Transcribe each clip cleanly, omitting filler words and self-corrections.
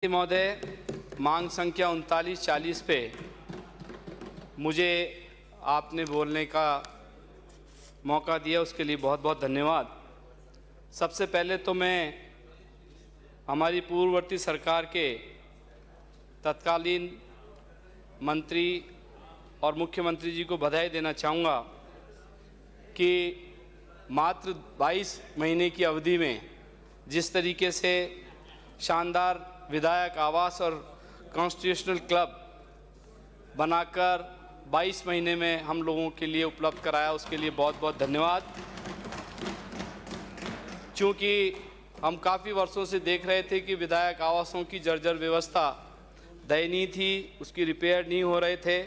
महोदय, मांग संख्या 3940 पे मुझे आपने बोलने का मौका दिया, उसके लिए बहुत बहुत धन्यवाद। सबसे पहले तो मैं हमारी पूर्ववर्ती सरकार के तत्कालीन मंत्री और मुख्यमंत्री जी को बधाई देना चाहूँगा कि मात्र 22 महीने की अवधि में जिस तरीके से शानदार विधायक आवास और कॉन्स्टिट्यूशनल क्लब बनाकर 22 महीने में हम लोगों के लिए उपलब्ध कराया, उसके लिए बहुत बहुत धन्यवाद। चूँकि हम काफ़ी वर्षों से देख रहे थे कि विधायक आवासों की जर्जर व्यवस्था दयनीय थी, उसकी रिपेयर नहीं हो रहे थे।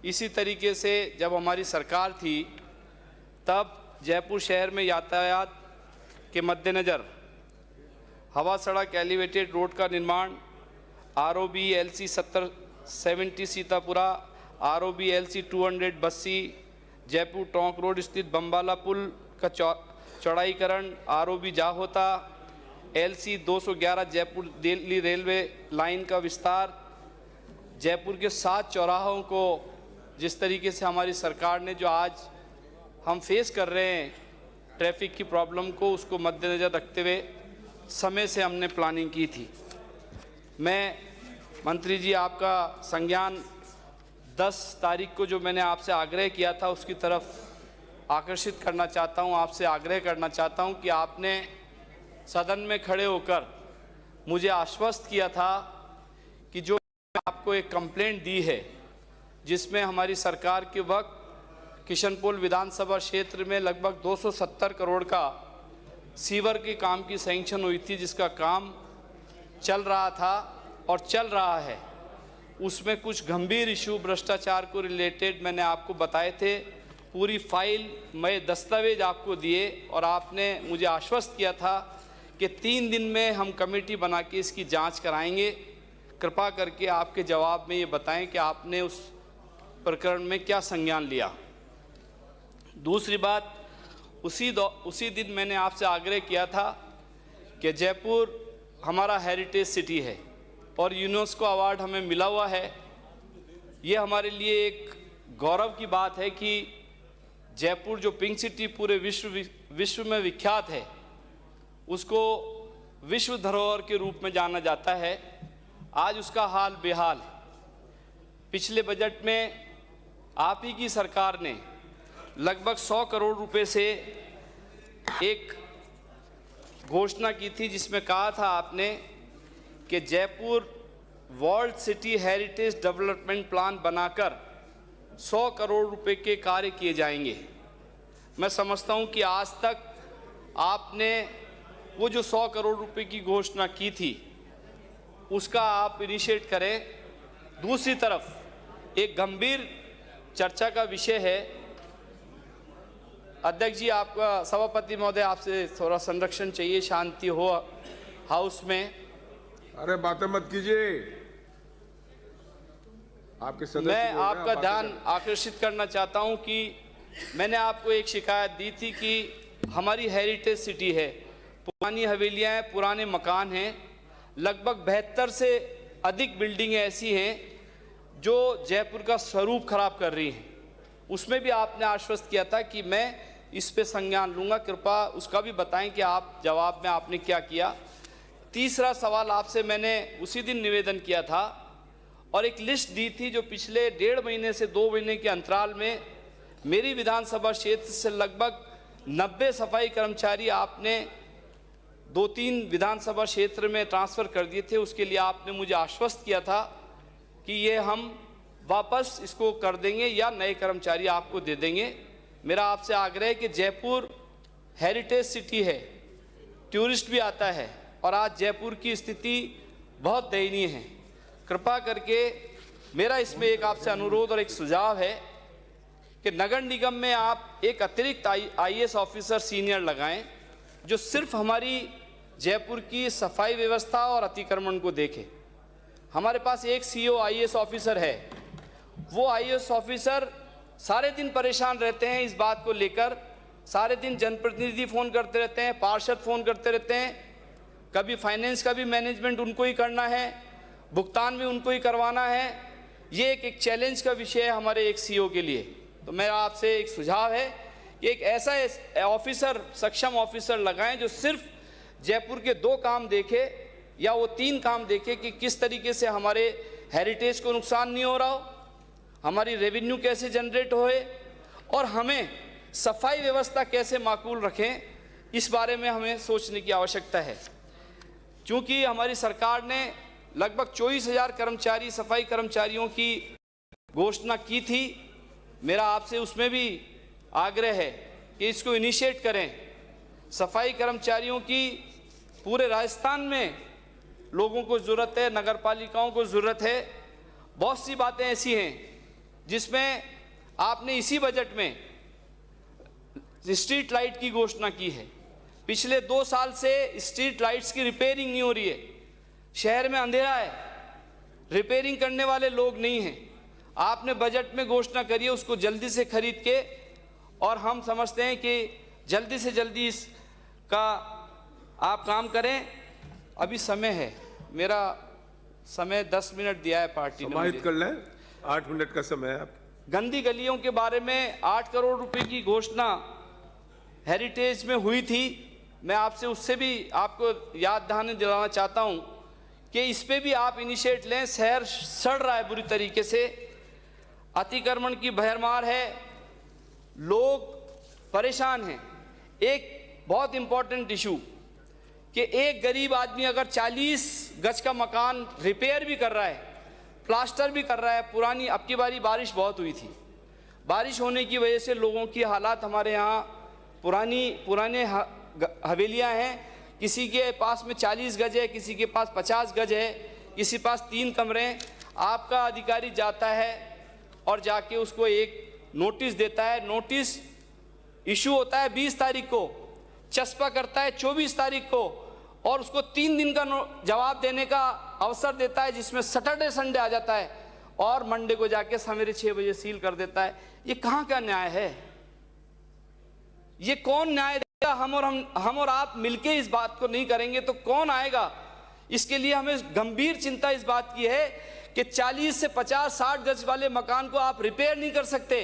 इसी तरीके से जब हमारी सरकार थी तब जयपुर शहर में यातायात के मद्देनज़र हवा सड़क एलिवेटेड रोड का निर्माण, ROB LC 70 Sitapura, ROB LC 200 Bassi, Jaipur Tonk road स्थित बम्बाला पुल का चौड़ाईकरण, ROB जाहोता, LC 211 Jaipur Delhi railway line का विस्तार, जयपुर के 7 चौराहों को जिस तरीके से हमारी सरकार ने जो आज हम फेस कर रहे हैं ट्रैफिक की प्रॉब्लम को, उसको मद्देनज़र रखते हुए समय से हमने प्लानिंग की थी। मैं मंत्री जी आपका संज्ञान 10 तारीख को जो मैंने आपसे आग्रह किया था उसकी तरफ आकर्षित करना चाहता हूं, आपसे आग्रह करना चाहता हूं कि आपने सदन में खड़े होकर मुझे आश्वस्त किया था कि जो आपको एक कंप्लेंट दी है जिसमें हमारी सरकार के वक्त किशनपोल विधानसभा क्षेत्र में लगभग 270 करोड़ का सीवर के काम की सैंक्शन हुई थी, जिसका काम चल रहा था और चल रहा है, उसमें कुछ गंभीर इशू भ्रष्टाचार को रिलेटेड मैंने आपको बताए थे। पूरी फाइल मैं दस्तावेज आपको दिए और आपने मुझे आश्वस्त किया था कि 3 दिन में हम कमेटी बना के इसकी जांच कराएंगे। कृपा करके आपके जवाब में ये बताएं कि आपने उस प्रकरण में क्या संज्ञान लिया। दूसरी बात, उसी दिन मैंने आपसे आग्रह किया था कि जयपुर हमारा हेरिटेज सिटी है और यूनेस्को अवार्ड हमें मिला हुआ है। ये हमारे लिए एक गौरव की बात है कि जयपुर जो पिंक सिटी पूरे विश्व में विख्यात है, उसको विश्व धरोहर के रूप में जाना जाता है। आज उसका हाल बेहाल। पिछले बजट में आप ही की सरकार ने लगभग 100 करोड़ रुपए से एक घोषणा की थी जिसमें कहा था आपने कि Jaipur world city heritage development plan बनाकर 100 करोड़ रुपए के कार्य किए जाएंगे। मैं समझता हूं कि आज तक आपने वो जो 100 करोड़ रुपए की घोषणा की थी उसका आप इनिशिएट करें। दूसरी तरफ एक गंभीर चर्चा का विषय है, अध्यक्ष जी आपका सभापति महोदय आपसे थोड़ा संरक्षण चाहिए, शांति हो हाउस में। अरे बातें मत कीजिए, आपके सदस्य। मैं आपका ध्यान आकर्षित करना चाहता हूं कि मैंने आपको एक शिकायत दी थी कि हमारी हेरिटेज सिटी है, पुरानी हवेलियां हैं, पुराने मकान हैं, लगभग 72 से अधिक बिल्डिंगें ऐसी हैं जो जयपुर का स्वरूप खराब कर रही हैं। उसमें भी आपने आश्वस्त किया था कि मैं इस पे संज्ञान लूँगा। कृपया उसका भी बताएं कि आप जवाब में आपने क्या किया। तीसरा सवाल आपसे मैंने उसी दिन निवेदन किया था और एक लिस्ट दी थी जो पिछले 1.5 महीने से 2 महीने के अंतराल में मेरी विधानसभा क्षेत्र से लगभग 90 सफाई कर्मचारी आपने 2-3 विधानसभा क्षेत्र में ट्रांसफ़र कर दिए थे। उसके लिए आपने मुझे आश्वस्त किया था कि ये हम वापस इसको कर देंगे या नए कर्मचारी आपको दे देंगे। मेरा आपसे आग्रह है कि जयपुर हेरिटेज सिटी है, टूरिस्ट भी आता है और आज जयपुर की स्थिति बहुत दयनीय है। कृपा करके मेरा इसमें एक आपसे अनुरोध और एक सुझाव है कि नगर निगम में आप एक अतिरिक्त IAS ऑफिसर सीनियर लगाएं जो सिर्फ हमारी जयपुर की सफाई व्यवस्था और अतिक्रमण को देखे। हमारे पास एक CO IAS ऑफिसर है, वो IAS ऑफिसर सारे दिन परेशान रहते हैं इस बात को लेकर, सारे दिन जनप्रतिनिधि फ़ोन करते रहते हैं, पार्षद फ़ोन करते रहते हैं, कभी फाइनेंस का भी मैनेजमेंट उनको ही करना है, भुगतान भी उनको ही करवाना है। ये एक चैलेंज का विषय है हमारे एक सीईओ के लिए। तो मेरा आपसे एक सुझाव है कि एक ऐसा ऑफिसर, सक्षम ऑफिसर लगाएं जो सिर्फ जयपुर के 2 काम देखे या वो 3 काम देखे कि किस तरीके से हमारे हेरिटेज को नुकसान नहीं हो रहा हो, हमारी रेवेन्यू कैसे जनरेट होए और हमें सफाई व्यवस्था कैसे माकूल रखें, इस बारे में हमें सोचने की आवश्यकता है। क्योंकि हमारी सरकार ने लगभग 24,000 कर्मचारी, सफाई कर्मचारियों की घोषणा की थी। मेरा आपसे उसमें भी आग्रह है कि इसको इनिशिएट करें। सफाई कर्मचारियों की पूरे राजस्थान में लोगों को ज़रूरत है, नगर पालिकाओं को ज़रूरत है। बहुत सी बातें ऐसी हैं जिसमें आपने इसी बजट में स्ट्रीट लाइट की घोषणा की है। पिछले 2 साल से स्ट्रीट लाइट्स की रिपेयरिंग नहीं हो रही है। शहर में अंधेरा है, रिपेयरिंग करने वाले लोग नहीं हैं। आपने बजट में घोषणा करी है, उसको जल्दी से खरीद के, और हम समझते हैं कि जल्दी से जल्दी इसका आप काम करें। अभी समय है, मेरा समय 10 मिनट दिया है पार्टी ने समाहित मुझे। कर लें, 8 मिनट का समय है आप। गंदी गलियों के बारे में 8 करोड़ रुपए की घोषणा हेरिटेज में हुई थी। मैं आपसे उससे भी आपको याद दहानी दिलाना चाहता हूं कि इस पे भी आप इनिशिएट लें। शहर सड़ रहा है बुरी तरीके से, अतिक्रमण की भरमार है, लोग परेशान हैं। एक बहुत इंपॉर्टेंट इशू कि एक गरीब आदमी अगर 40 गज का मकान रिपेयर भी कर रहा है, प्लास्टर भी कर रहा है, पुरानी, अब की बारी बारिश बहुत हुई थी, बारिश होने की वजह से लोगों की हालात, हमारे यहाँ पुराने हवेलियाँ हैं, किसी के पास में 40 गज है, किसी के पास 50 गज है, किसी के पास 3 कमरे हैं। आपका अधिकारी जाता है और जाके उसको एक नोटिस देता है। नोटिस इशू होता है 20 तारीख को, चस्पा करता है 24 तारीख को, और उसको 3 दिन का जवाब देने का अवसर देता है, जिसमें सैटरडे संडे आ जाता है, और मंडे को जाके सवेरे 6 बजे सील कर देता है। ये कहाँ का न्याय है? ये कौन न्याय देगा? हम और आप मिलके इस बात को नहीं करेंगे तो कौन आएगा? इसके लिए हमें गंभीर चिंता इस बात की है कि 40 से 50-60 गज वाले मकान को आप रिपेयर नहीं कर सकते,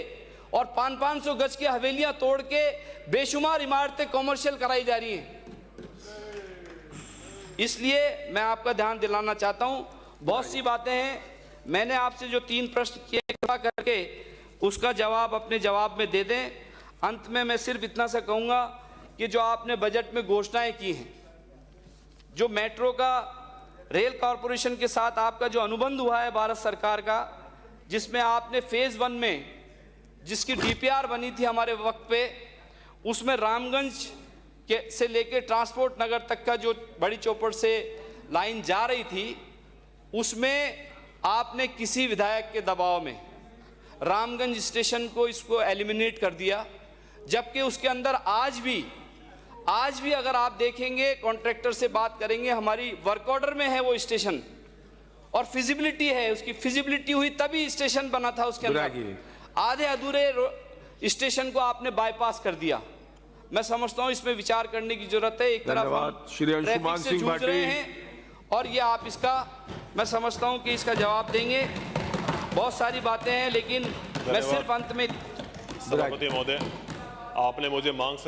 और 500-500 गज की हवेलियां तोड़ के बेशुमार इमारतें कॉमर्शियल कराई जा रही हैं। इसलिए मैं आपका ध्यान दिलाना चाहता हूं, बहुत सी बातें हैं। मैंने आपसे जो 3 प्रश्न किए, कृपा करके उसका जवाब अपने जवाब में दे दें। अंत में मैं सिर्फ इतना सा कहूँगा कि जो आपने बजट में घोषणाएं की हैं, जो मेट्रो का, रेल कॉरपोरेशन के साथ आपका जो अनुबंध हुआ है भारत सरकार का, जिसमें आपने फेज़ 1 में जिसकी डीपीआर बनी थी हमारे वक्त पे, उसमें रामगंज से लेके ट्रांसपोर्ट नगर तक का जो बड़ी चौपड़ से लाइन जा रही थी, उसमें आपने किसी विधायक के दबाव में रामगंज स्टेशन को, इसको एलिमिनेट कर दिया। जबकि उसके अंदर आज भी अगर आप देखेंगे, कॉन्ट्रैक्टर से बात करेंगे, हमारी वर्क ऑर्डर में है वो स्टेशन, और फिजिबिलिटी है, उसकी फिजिबिलिटी हुई तभी स्टेशन बना था। उसके अंदर आधे अधूरे स्टेशन को आपने बाईपास कर दिया। मैं समझता हूं इसमें विचार करने की जरूरत है। एक तरफ हम ट्रैफिक से जूझ रहे हैं, और ये आप इसका, मैं समझता हूं कि इसका जवाब देंगे। बहुत सारी बातें हैं, लेकिन मैं सिर्फ अंत में, सभापति महोदय, आपने मुझे मांग